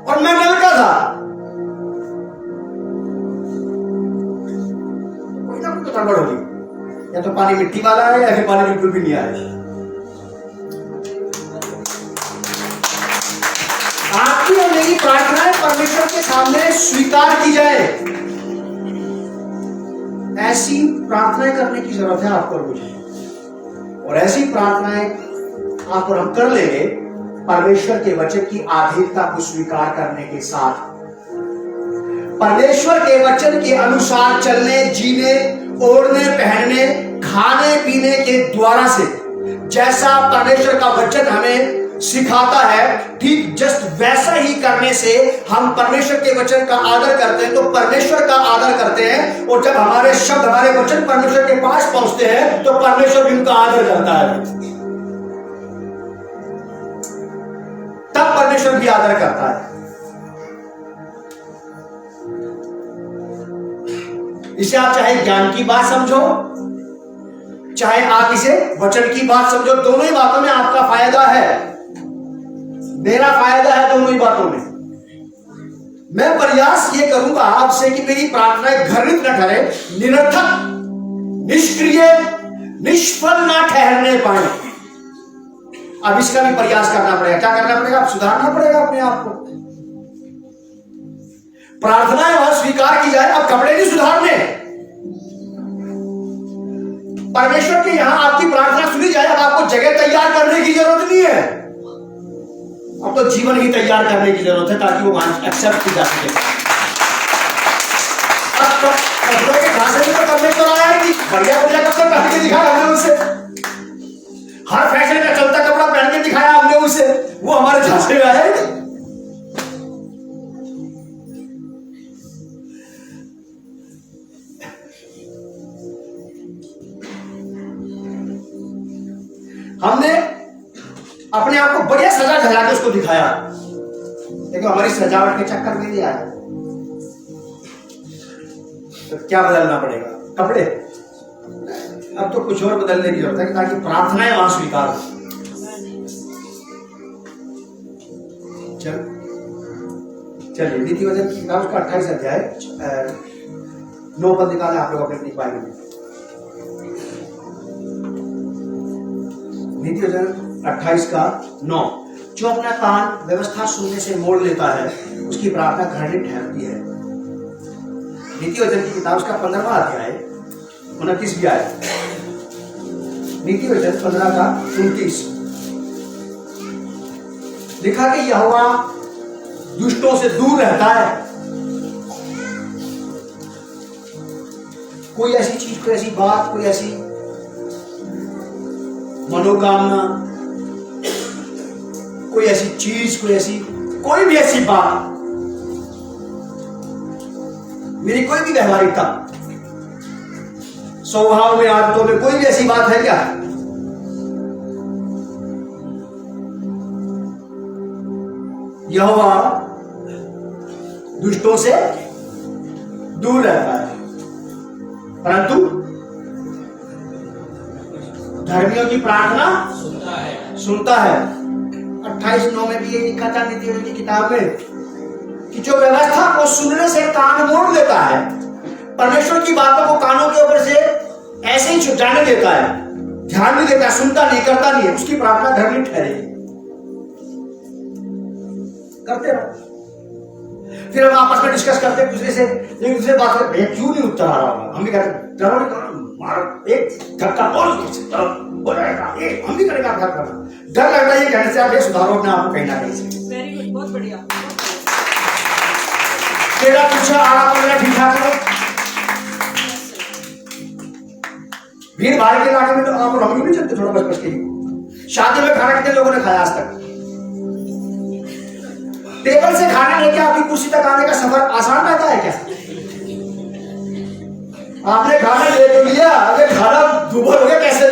और मैं नलका था। कोई ना कोई तो गड़बड़ होगी, या तो पानी मिट्टी वाला है या फिर पानी बिल्कुल भी नहीं आया। आपकी और मेरी प्रार्थनाएं परमेश्वर के सामने स्वीकार की जाए, ऐसी प्रार्थनाएं करने की जरूरत है आपको और मुझे। और ऐसी प्रार्थनाएं आप और हम कर लेंगे परमेश्वर के वचन की आधीनता को स्वीकार करने के साथ, परमेश्वर के वचन के अनुसार चलने, जीने, ओढ़ने, पहनने, खाने पीने के द्वारा से जैसा परमेश्वर का वचन हमें सिखाता है, ठीक जस्ट वैसा ही करने से हम परमेश्वर के वचन का आदर करते हैं, तो परमेश्वर का आदर करते हैं। और जब हमारे शब्द, हमारे वचन परमेश्वर के पास पहुंचते हैं, तो परमेश्वर भी उनका आदर करता है, तब परमेश्वर भी आदर करता है। इसे आप चाहे ज्ञान की बात समझो, चाहे आप इसे वचन की बात समझो, दोनों ही बातों में आपका फायदा है, मेरा फायदा है दोनों ही बातों में। मैं प्रयास ये करूंगा आपसे कि मेरी प्रार्थनाएं घृणित न ठहरे, निरर्थक, निष्क्रिय, निष्फल ना ठहरने पाए। अब इसका भी प्रयास करना पड़ेगा। क्या करना पड़ेगा? सुधारना पड़ेगा अपने आप को। प्रार्थनाएं वहां स्वीकार की जाए, अब कपड़े नहीं सुधारने। परमेश्वर के यहां आपकी प्रार्थना सुनी जाए, अब आपको जगह तैयार करने की जरूरत नहीं है, अब तो जीवन ही तैयार करने की जरूरत है ताकि वो वहां एक्सेप्ट की जा सके। अब कपड़ों के खासे में तो परमेश्वर आया है कि बढ़िया बढ़िया कपड़े पहन के दिखाया हमने उसे, हर फैशन का चलता कपड़ा पहन के दिखाया हमने उसे, वो हमारे झांसे में आया है। हमने अपने आप को बढ़िया सजा धजा के उसको दिखाया, लेकिन हमारी सजावट के चक्कर में नहीं आया। तो क्या बदलना पड़ेगा? कपड़े। अब तो कुछ और बदलने की जरूरत है ताकि प्रार्थनाएं वहां स्वीकार हो। चलिए नीति वचन की किताब उसका 28 अध्याय 9 पद निकाले आप लोग अपनी बाइबल में। नीति वचन 28 का 9, जो अपना कान व्यवस्था सुनने से मोड़ लेता है उसकी प्रार्थना घृणित ठहरती है। नीति वचन की किताब उसका 15वां अध्याय 29 आयत, नीति वचन 15 का 29 लिखा कि यहोवा दुष्टों से दूर रहता है। कोई ऐसी चीज, कोई ऐसी बात, कोई ऐसी मनोकामना, कोई ऐसी चीज, कोई भी ऐसी बात, मेरी कोई भी व्यवहारिकता, स्वभाव में, आदतों में कोई भी ऐसी बात है क्या यहोवा दुष्टों से दूर रहता है परंतु धर्मियों की प्रार्थना सुनता है। 28:9 में भी ये लिखा था नीति वचन की किताब में कि जो व्यवस्था को सुनने से कान मोड़ लेता है, परमेश्वर की बातों को कानों के ऊपर से ऐसे ही जाने देता है, ध्यान नहीं देता, सुनता नहीं, करता नहीं है, उसकी प्रार्थना धर्मी ठहरेगी। करते रहो। फिर हम आपस में डिस्कस करते एक दूसरे से, एक दूसरे बात करते, भैया क्यों नहीं उत्तर आ रहा होगा, हम भी कहते डरो नहीं, मारो एक धक्का और हो जाएगा, हम भी करेगा डर लगता है ये कहने से आप ये सुधारो अपने आप को कहीं ना कहीं से। वेरी गुड, बहुत बढ़िया। तेरा पूछा आड़ा पड़ना ठीक ठाक करो। भीड़ भाड़ के इलाके में तो आप हम नहीं चलते, थोड़ा बच के। शादी में खाना कितने लोगों ने खाया आज तक? टेबल से खाना लेके आपकी कुर्सी तक आने का सफर आसान रहता है क्या? आपने खाना ले तो लिया, अगर खाना दुबल हो गया कैसे?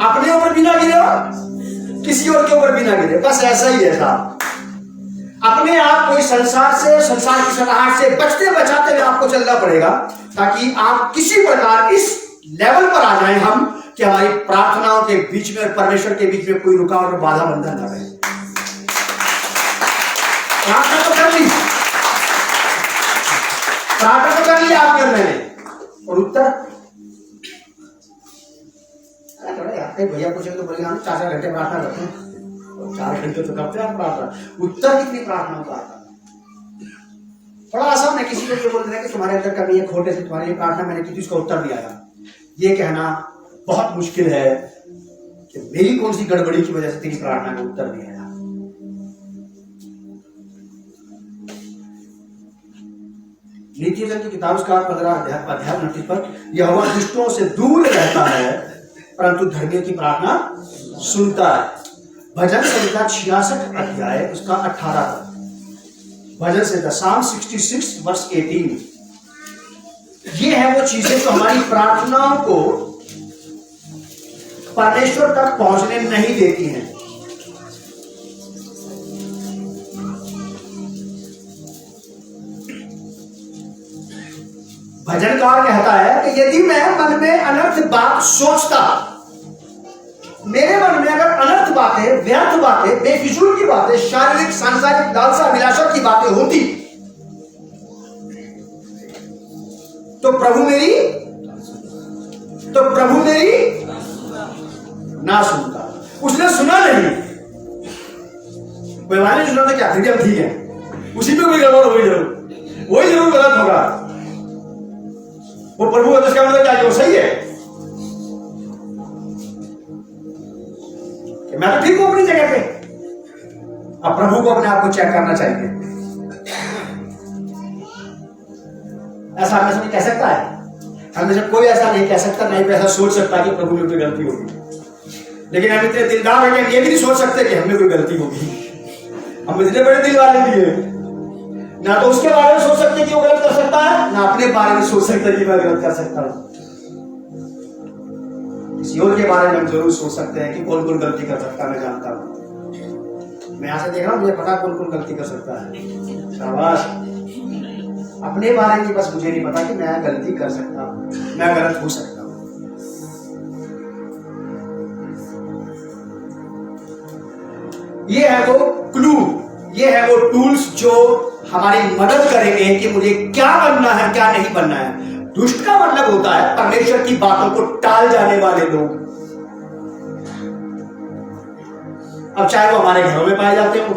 अपने ऊपर भी ना गिरे हो, किसी और के ऊपर भी ना गिरे, बस ऐसा ही है साहब। अपने आप को इस संसार से, संसार की सलाहट से बचते बचाते हुए आपको चलना पड़ेगा ताकि आप किसी प्रकार इस लेवल पर आ जाएं हम कि हमारी प्रार्थनाओं के बीच में और परमेश्वर के बीच में कोई रुकावट और बाधा बंधन न रहे। प्रार्थना तो कर ली, प्रार्थना तो कर लिया आपके मैंने, और उत्तर भैया पूछे तो बोलिए हम 4 घंटे प्रार्थना करते हैं, 4 घंटे तो करते हैं हम प्रार्थना, उत्तर कितनी प्रार्थनाओं का आता है? थोड़ा आसान है, किसी को ये बोल देना कि तुम्हारे अंदर कमी है, खोटे से तुम्हारी प्रार्थना मैंने की थी, उसका उत्तर नहीं आया, ये कहना बहुत मुश्किल है कि मेरी कौन सी गड़बड़ी की वजह से तेरी प्रार्थना का उत्तर नहीं आया। नीति वचन की किताब उसका 15 अध्याय 29 पर यहोवा दुष्टों से दूर रहता है परंतु धर्मियों की प्रार्थना सुनता है। भजन संहिता 66 अध्याय उसका 18 भजन संहिता Psalm 66 वर्ष 18। ये है वो चीजें जो हमारी प्रार्थनाओं को परमेश्वर तक पहुंचने नहीं देती हैं। भजनकार कहता है कि यदि मैं मन में अनर्थ बात सोचता, मेरे मन में अगर अनर्थ बातें, व्यर्थ बातें, बेफिजूल की बातें, शारीरिक सांसारिक लालसा अभिलाषा की बातें होती तो प्रभु मेरी ना सुनता। उसने सुना नहीं, कोई नहीं सुना तो क्या, फिर भी ठीक है, उसी में कोई गड़बड़ होगी जरूर, वही जरूर गलत होगा। वो प्रभु है तो इसका मतलब क्या कि वो सही है कि मैं तो ठीक हूं अपनी जगह पे। अब प्रभु को अपने आप को चेक करना चाहिए। ऐसा हमेशा नहीं कह सकता है, हमेशा कोई ऐसा नहीं कह सकता, नहीं कोई ऐसा सोच सकता कि प्रभु में कोई गलती होगी। लेकिन हम इतने दिलदार हैं कि ये भी नहीं सोच सकते कि हमें कोई गलती होगी। हम इतने बड़े दिल वाले भी हैं, ना तो उसके बारे में सोच सकते कि वो गलत कर सकता है, ना अपने बारे में सोच सकते कि मैं गलत कर सकता हूं। किसी और के बारे में हम जरूर सोच सकते हैं कि कौन कौन गलती कर सकता है। मैं जानता हूं, मैं यहां से देख रहा हूं, मुझे पता कौन कौन गलती कर सकता है। शाबाश। अपने बारे में बस मुझे नहीं पता कि मैं गलती कर सकता हूं, मैं गलत हो सकता हूं। ये है वो क्लू, ये है वो टूल्स जो हमारी मदद करेंगे कि मुझे क्या बनना है क्या नहीं बनना है। दुष्ट का मतलब होता है परमेश्वर की बातों को टाल जाने वाले लोग। अब चाहे वो हमारे घरों में पाए जाते हो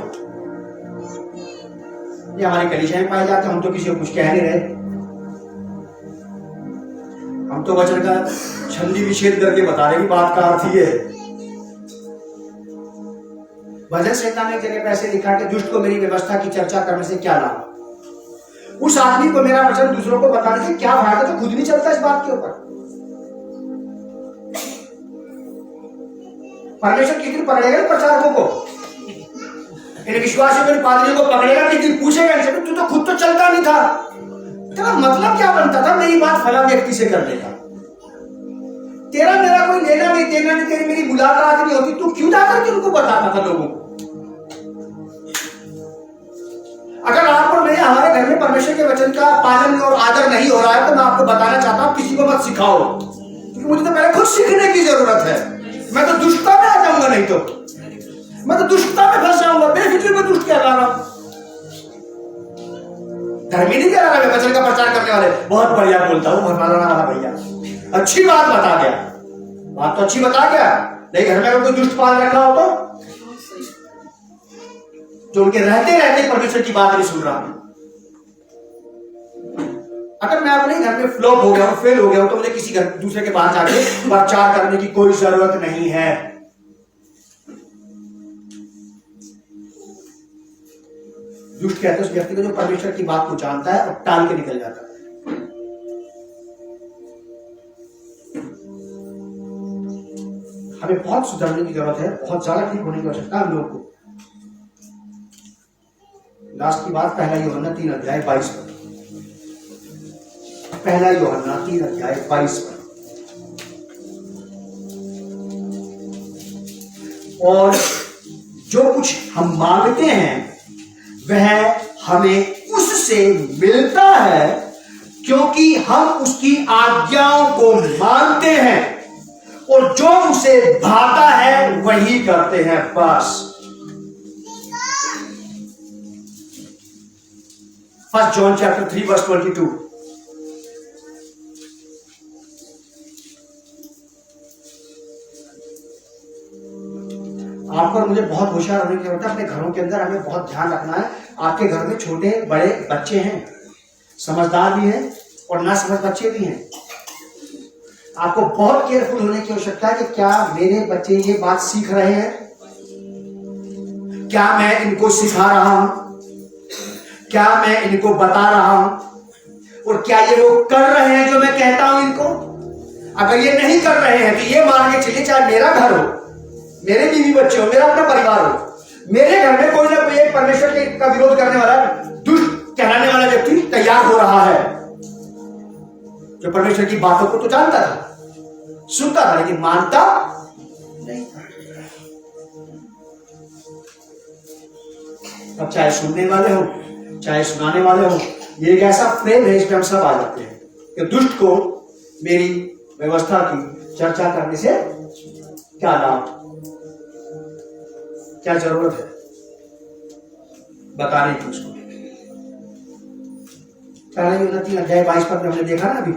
या हमारे कलीसिया में पाए जाते हैं, हम तो किसी को कुछ कह नहीं रहे, हम तो वचन का छंदी विच्छेद करके बता रहे कि बात का अर्थ ये है। भजन संहिता में एक जगह पे ऐसे लिखा कि दुष्ट को मेरी व्यवस्था की चर्चा करने से क्या लाभ। उस आदमी को मेरा वचन दूसरों को बताने से क्या फायदा, तो खुद नहीं चलता इस बात के ऊपर। परमेश्वर किस दिन पकड़ेगा प्रचारकों को, इन विश्वासियों के पादरियों को पकड़ेगा, किस दिन पूछेगा इनसे, तू तो खुद तो चलता नहीं था, तेरा मतलब क्या बनता था मेरी बात फला व्यक्ति से करने का, तेरा मेरा कोई लेना नहीं देना नहीं, तेरी मेरी मुलाकात नहीं होती, तू क्यों जाकर के उनको बताता था लोगों को। अगर आप और मैं हमारे घर में परमेश्वर के वचन का पालन और आदर नहीं हो रहा है तो मैं आपको बताना चाहता हूं किसी को मत सिखाओ, क्योंकि मुझे तो पहले खुद सीखने की जरूरत है। मैं तो दुष्टता में आ जाऊंगा, नहीं तो मैं तो दुष्टता में फंस जाऊंगा, बेफिक्र में दुष्ट कहला रहा हूं, धर्मी नहीं कह रहा है। वचन का प्रचार करने वाले बहुत बढ़िया बोलता हूं, वाला भैया अच्छी बात बता गया, बात तो अच्छी बता गया, नहीं घर में अगर कोई दुष्ट पाल रखा हो तो जो उनके रहते रहते परमेश्वर की बात नहीं सुन रहा। अगर मैं अपने घर में फ्लॉप हो गया हूं, फेल हो गया हूं, तो मुझे किसी घर दूसरे के पास जाके प्रचार करने की कोई जरूरत नहीं है। दुष्ट कहते हैं उस व्यक्ति को जो परमेश्वर की बात को जानता है और टाल के निकल जाता है। हमें बहुत सुधरने की जरूरत है, बहुत ज्यादा ठीक होने की आवश्यकता है हम लोगों को। लास्ट की बात पहला यूहन्ना 3:22 पर, पहला यूहन्ना 3:22 पर, और जो कुछ हम मांगते हैं वह हमें उससे मिलता है क्योंकि हम उसकी आज्ञाओं को मानते हैं और जो उसे भाता है वही करते हैं। बस 1 John chapter 3 verse 22। आपको और मुझे बहुत होशियार होने की जरूरत है। अपने घरों के अंदर हमें बहुत ध्यान रखना है। आपके घर में छोटे बड़े बच्चे हैं, समझदार भी हैं और ना समझ बच्चे भी हैं। आपको बहुत केयरफुल होने की आवश्यकता है कि क्या मेरे बच्चे ये बात सीख रहे हैं, क्या मैं इनको सिखा रहा हूं, क्या मैं इनको बता रहा हूं, और क्या ये लोग कर रहे हैं जो मैं कहता हूं इनको। अगर ये नहीं कर रहे हैं तो ये मान के चलिए, चाहे मेरा घर हो, मेरे बीवी बच्चे हो, मेरा अपना परिवार हो, मेरे घर में कोई ना कोई एक परमेश्वर का विरोध करने वाला, दुष्ट कहलाने वाला व्यक्ति तैयार हो रहा है, जो परमेश्वर की बातों को तो जानता था, सुनता था, लेकिन मानता नहीं था। अब चाहे सुनने वाले हो चाहे सुनाने वाले हो, ये एक ऐसा फ्रेम है इसमें हम सब आ जाते हैं कि दुष्ट को मेरी व्यवस्था की चर्चा करने से क्या लाभ, क्या जरूरत है बताने की उसको। 3:22 पर हमने देखा ना, अभी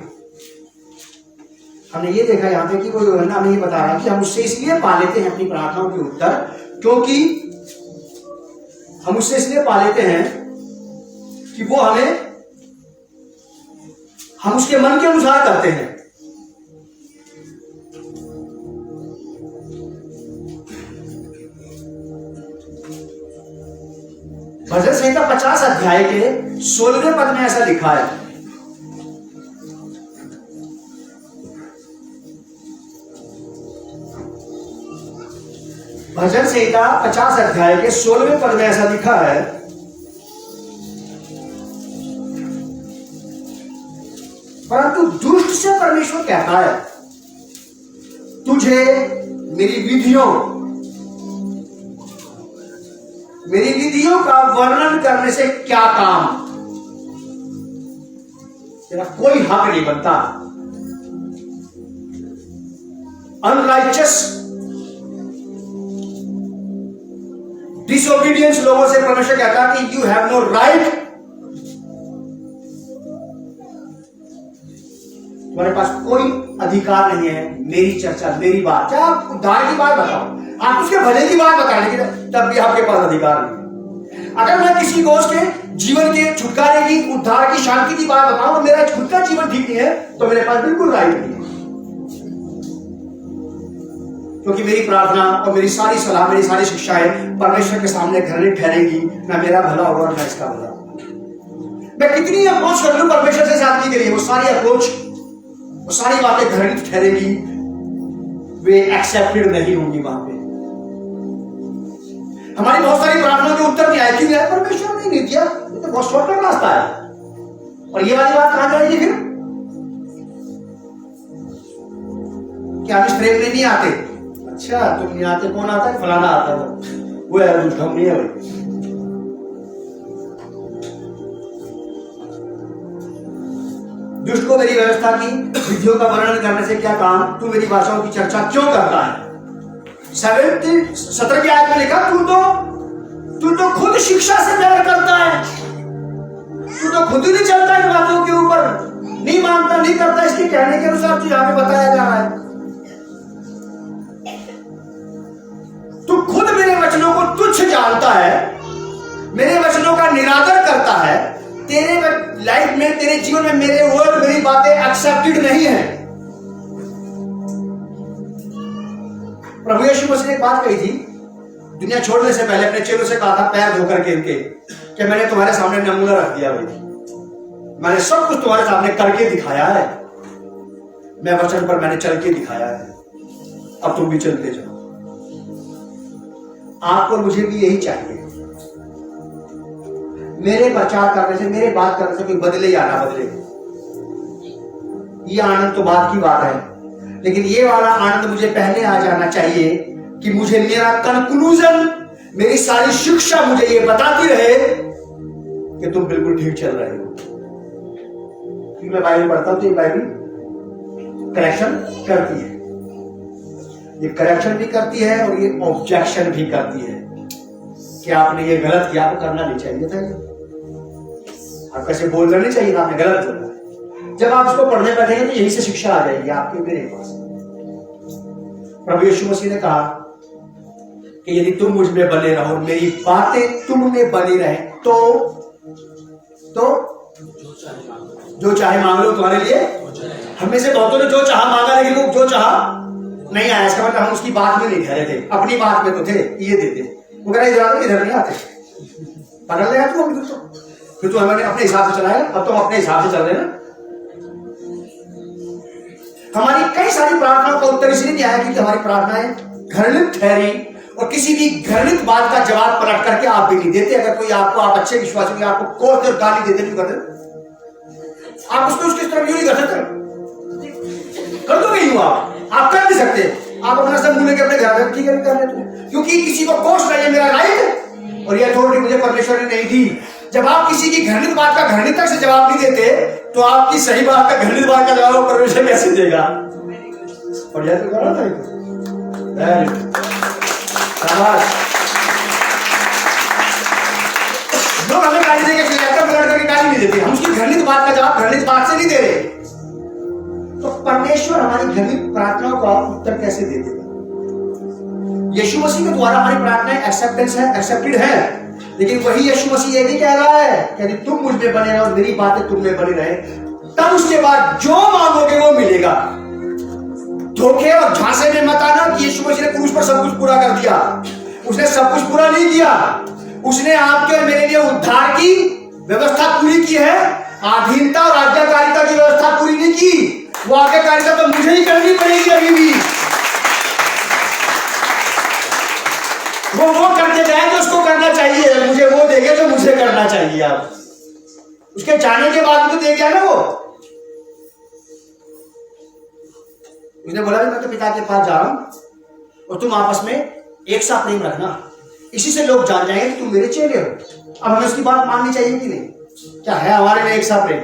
हमने ये देखा यहाँ पे कि कोई हमें ये बता रहा है कि हम उससे इसलिए पा लेते हैं अपनी प्रार्थनाओं के उत्तर, क्योंकि हम उससे इसलिए पा लेते हैं कि वो हम उसके मन के अनुसार करते हैं। भजन संहिता 50 अध्याय के 16वें पद में ऐसा लिखा है, भजन संहिता 50 अध्याय के 16वें पद में ऐसा लिखा है, परंतु दुष्ट से परमेश्वर कहता है, तुझे मेरी विधियों का वर्णन करने से क्या काम, तेरा कोई हक नहीं बनता। अनराइचस डिसोबीडियंस लोगों से परमेश्वर कहता है कि यू हैव नो राइट तुम्हारे पास कोई अधिकार नहीं है मेरी चर्चा, मेरी बात, चाहे आप उद्धार की बात बताओ, आप उसके भले की बात बताएं, लेकिन तब भी आपके पास अधिकार नहीं। अगर मैं किसी को उसके जीवन के छुटकारे की, उद्धार की, शांति की बात बताऊं और मेरा खुद का जीवन ठीक नहीं है, तो मेरे पास बिल्कुल राइट नहीं है। क्योंकि मेरी प्रार्थना और मेरी सारी सलाह, मेरी सारी शिक्षाएं परमेश्वर के सामने घृणित ठहरेगी, ना मेरा भला होगा और ना इसका भला। मैं कितनी अप्रोच कर लूं परमेश्वर से शांति के लिए, वो सारी अप्रोच, वो सारी बातें घृणित ठहरेगी, वे एक्सेप्टेड नहीं होंगी वहां पे। हमारी बहुत सारी प्रार्थनाओं के उत्तर नहीं आए, क्यों आए? परमेश्वर ने नहीं दिया। ये तो बहुत शॉर्टकट रास्ता है। और ये वाली बात कहां जाएगी फिर? क्या हम इस फ्रेम में नहीं आते? अच्छा तुम नहीं आते, कौन आता है? फलाना आता है, वो है, हम नहीं है भाई। दुष्ट को मेरी व्यवस्था की विधियों का वर्णन करने से क्या काम? तू मेरी भाषाओं की चर्चा क्यों करता है? 17 की आयत में लिखा, तू तो खुद शिक्षा से प्यार करता है, तू तो खुद ही नहीं चलता इन बातों के ऊपर, नहीं मानता, नहीं करता इसके कहने के अनुसार जो यहाँ पे बताया जा रहा है। तू खुद मेरे वचनों को तुच्छ जानता है, मेरे वचनों का निरादर करता है। तेरे लाइफ में, तेरे जीवन में मेरे वर्ड, मेरी बातें एक्सेप्टेड नहीं है। प्रभु यीशु मसीह ने एक बात कही थी दुनिया छोड़ने से पहले, अपने चेलों से कहा था पैर धोकर के इनके, कि मैंने तुम्हारे सामने नमूना रख दिया भाई, मैंने सब कुछ तुम्हारे सामने करके दिखाया है, मैं वचन पर मैंने चल के दिखाया है, अब तुम भी चलते जाओ। आपको मुझे भी यही चाहिए। मेरे प्रचार करने से, मेरे बात करने से कोई बदले या ना बदले, ये आनंद तो बात की बात है, लेकिन ये वाला आनंद मुझे पहले आ जाना चाहिए कि मुझे मेरा कंक्लूजन, मेरी सारी शिक्षा मुझे ये बताती रहे कि तुम बिल्कुल ठीक चल रहे हो। क्योंकि मैं बाइबल पढ़ता हूं तो ये बाइबल करेक्शन करती है, ये करेक्शन भी करती है और ये ऑब्जेक्शन भी करती है कि आपने ये गलत किया, आपको करना नहीं चाहिए था, आप कैसे बोल रहे नहीं चाहिए था, आपने गलत बोला। जब आप इसको पढ़ने बैठेंगे तो यही से शिक्षा आ जाएगी आपके मेरे पास। प्रभु यीशु मसीह ने कहा कि यदि तुम मुझ में बने रहो, मेरी बातें तुम में बनी रहे, तो जो चाहे मांग लो तुम्हारे लिए। हमें से बहुतों ने जो चाहा मांगा, लेकिन वो जो चाहा नहीं आया। इसका मतलब हम उसकी बात में नहीं ठहरे थे, अपनी बात में तो थे, ये देते। वो कह रहे इधर नहीं आते, पकड़ लेगा तू, फिर तो हमें अपने हिसाब से चलाया, अब तो हम अपने हिसाब से चल रहे ना। हमारी कई सारी प्रार्थनाओं का उत्तर इसलिए नहीं आया क्योंकि हमारी प्रार्थनाएं घृणित ठहरी, और किसी भी घृणित बात का जवाब पलट करके आप भी नहीं देते। अगर कोई आपको, आप अच्छे विश्वासी में आपको कोर्ट और गाली देते, नहीं करते आप उसको उसकी तरफ यूं नहीं कर सकते, कर दो नहीं, आप कर नहीं सकते। आप अपना सब भूल के अपने घर में ठीक है कर लेते, क्योंकि किसी को कोर्ट नहीं है मेरा राइट, और ये अथॉरिटी मुझे परमेश्वर ने नहीं दी। जब आप किसी की घृणित बात का घृणित से जवाब नहीं देते, तो आपकी सही बात का घृणित बात का जवाब परमेश्वर कैसे देगा? और यह तो कर रहा था, लोग हमें गाली देंगे, गाली नहीं देते, हम उसकी घृणित बात का जवाब घृणित बात से नहीं दे रहे। तो परमेश्वर हमारी घृणित प्रार्थनाओं का उत्तर कैसे दे देगा? यीशु मसीह के द्वारा हमारी प्रार्थनाएं एक्सेप्टेंस है, एक्सेप्टेड है, लेकिन वही यीशु मसीह ये भी कह रहा है कि तुम मुझ में बने रहो और मेरी बातें तुम में बनी रहे, तब उसके बाद जो मांगोगे वो मिलेगा। धोखे और झांसे में मत आना कि यीशु मसीह ने क्रूस पर सब कुछ पूरा कर दिया। उसने सब कुछ पूरा नहीं किया, उसने आपके और मेरे लिए उद्धार की व्यवस्था पूरी की है, अधीनता और आज्ञाकारिता की व्यवस्था पूरी नहीं की। वो आज्ञाकारिता तो मुझे ही करनी पड़ेगी अभी भी। वो करते जाए तो उसको करना चाहिए, मुझे वो देखे तो मुझे करना चाहिए। आप उसके जाने के बाद तो दे गया ना वो। उसने बोला मैं तो पिता के पास जा रहा हूं और तुम आपस में एक सा प्रेम रखना, इसी से लोग जान जाएंगे कि तुम मेरे चेले हो। अब हमें उसकी बात माननी चाहिए कि नहीं? क्या है हमारे में एक सा प्रेम?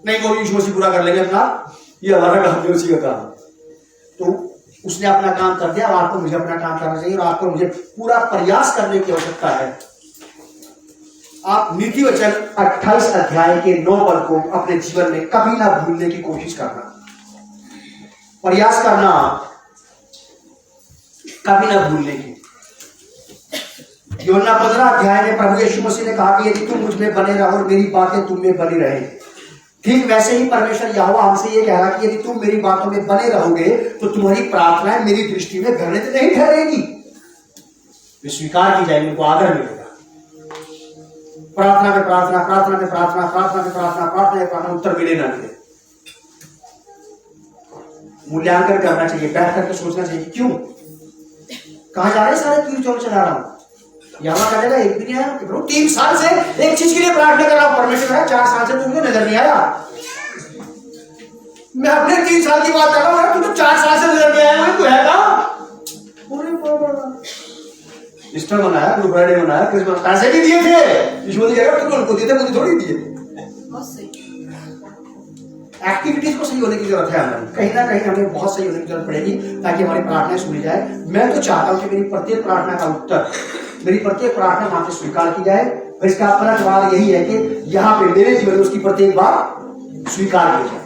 नहीं, वो यीशु मसीह पूरा कर लेंगे अपना, ये हमारा काम है, उसी का काम। तो उसने अपना काम कर दिया, आपको मुझे अपना काम करना चाहिए, और आपको मुझे पूरा प्रयास करने की आवश्यकता है आप नीति वचन 28 अध्याय के 9 पद को अपने जीवन में कभी ना भूलने की कोशिश करना, प्रयास करना कभी ना भूलने की। यूहन्ना 15 अध्याय में प्रभु यीशु मसीह ने कहा कि यदि तुम मुझ में बने रहो और मेरी बातें तुम में बनी रहे, ठीक वैसे ही परमेश्वर यहोवा हमसे ये कह रहा कि यदि तुम मेरी बातों में बने रहोगे तो तुम्हारी प्रार्थनाएं मेरी दृष्टि में घृणित नहीं ठहरेगी, वे स्वीकार की जाएगी, उनको आदर मिलेगा। प्रार्थना में प्रार्थना, प्रार्थना में प्रार्थना, प्रार्थना में प्रार्थना, प्रार्थना में प्रार्थना, उत्तर मिले ना मिले, मूल्यांकन करना चाहिए, बैठ करके सोचना चाहिए क्यों, कहां जा रहे सारे तीर चौक चला रहा हूं। यहां कहेगा एक भी नहीं आया, 3 साल से एक चीज के लिए प्रार्थना कर रहा हूं, परमेश्वर कहा 4 साल से तुमको नजर नहीं आया। मैं अपने 3 साल की बात कर रहा हूं, तू तो 4 साल से नजर नहीं आया, तू है कहां? ईस्टर मनाया, गुड फ्राइडे मनाया, क्रिसमस पैसे भी दिए थे, यीशु ने कहा तुम उनको दिए थे, मुझे थोड़ी दिए। एक्टिविटीज को सही होने की जरूरत है हमें, कहीं ना कहीं हमें बहुत सही होने की जरूरत पड़ेगी ताकि हमारी प्रार्थना सुनी जाए। मैं तो चाहता हूं कि मेरी प्रत्येक प्रार्थना का उत्तर, मेरी प्रत्येक प्रार्थना वहां से स्वीकार की जाए। और इसका अपना सवाल यही है कि यहाँ पे मेरे जीवन में उसकी प्रत्येक बात स्वीकार की जाए।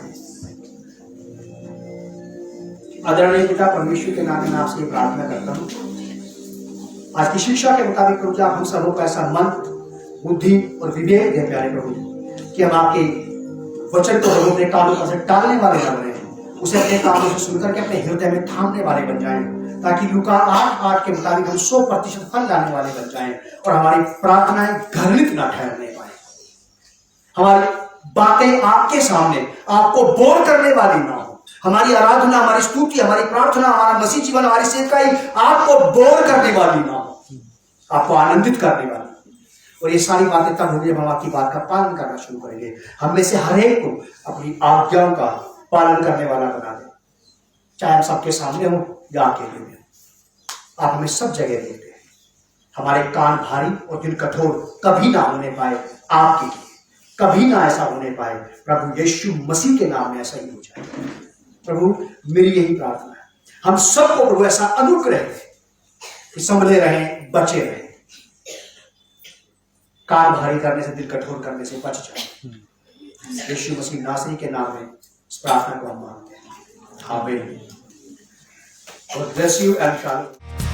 आदरणीय पिता परमेश्वर के नाम में आपसे प्रार्थना करता हूँ, आज की शिक्षा के मुताबिक प्रभु आप हम सबों को ऐसा मन, बुद्धि और विवेक दे प्यारे प्रभु कि हम आपके वचन को हम अपने कानों पर से टालने वाले ना बने, उसे अपने कानों से सुनकर के अपने हृदय में थामने वाले बन जाएं, ताकि लूका 8:8 के मुताबिक हम 100% फल लाने वाले बन जाएं और हमारी प्रार्थनाएं घृणित ना ठहरने पाए, हमारी बातें आपके सामने आपको बोर करने वाली ना हो, हमारी आराधना, हमारी स्तुति, हमारी प्रार्थना, हमारा मसीह जीवन, हमारी सेवकाई आपको बोर करने वाली ना हो, आपको आनंदित करने वाली। और ये सारी बातें तब होंगी जब हम आपकी बात का पालन करना शुरू करेंगे। हम में से हर एक को अपनी आज्ञाओं का पालन करने वाला बना दे, चाहे हम सबके सामने हो या अकेले में। आप हमें सब जगह देखते हैं, हमारे कान भारी और दिल कठोर कभी ना होने पाए आपके लिए, कभी ना ऐसा होने पाए। प्रभु यीशु मसीह के नाम में ऐसा ही हो जाए। प्रभु मेरी यही प्रार्थना है, हम सबको प्रभु ऐसा अनुग्रह कि संभले रहें, बचे रहें, कान भारी करने से, दिल कठोर करने से बच जाए। यीशु मसीह नासरी के नाम में इस प्रार्थना को हम मांगते हैं, आमीन। God bless you and shalom.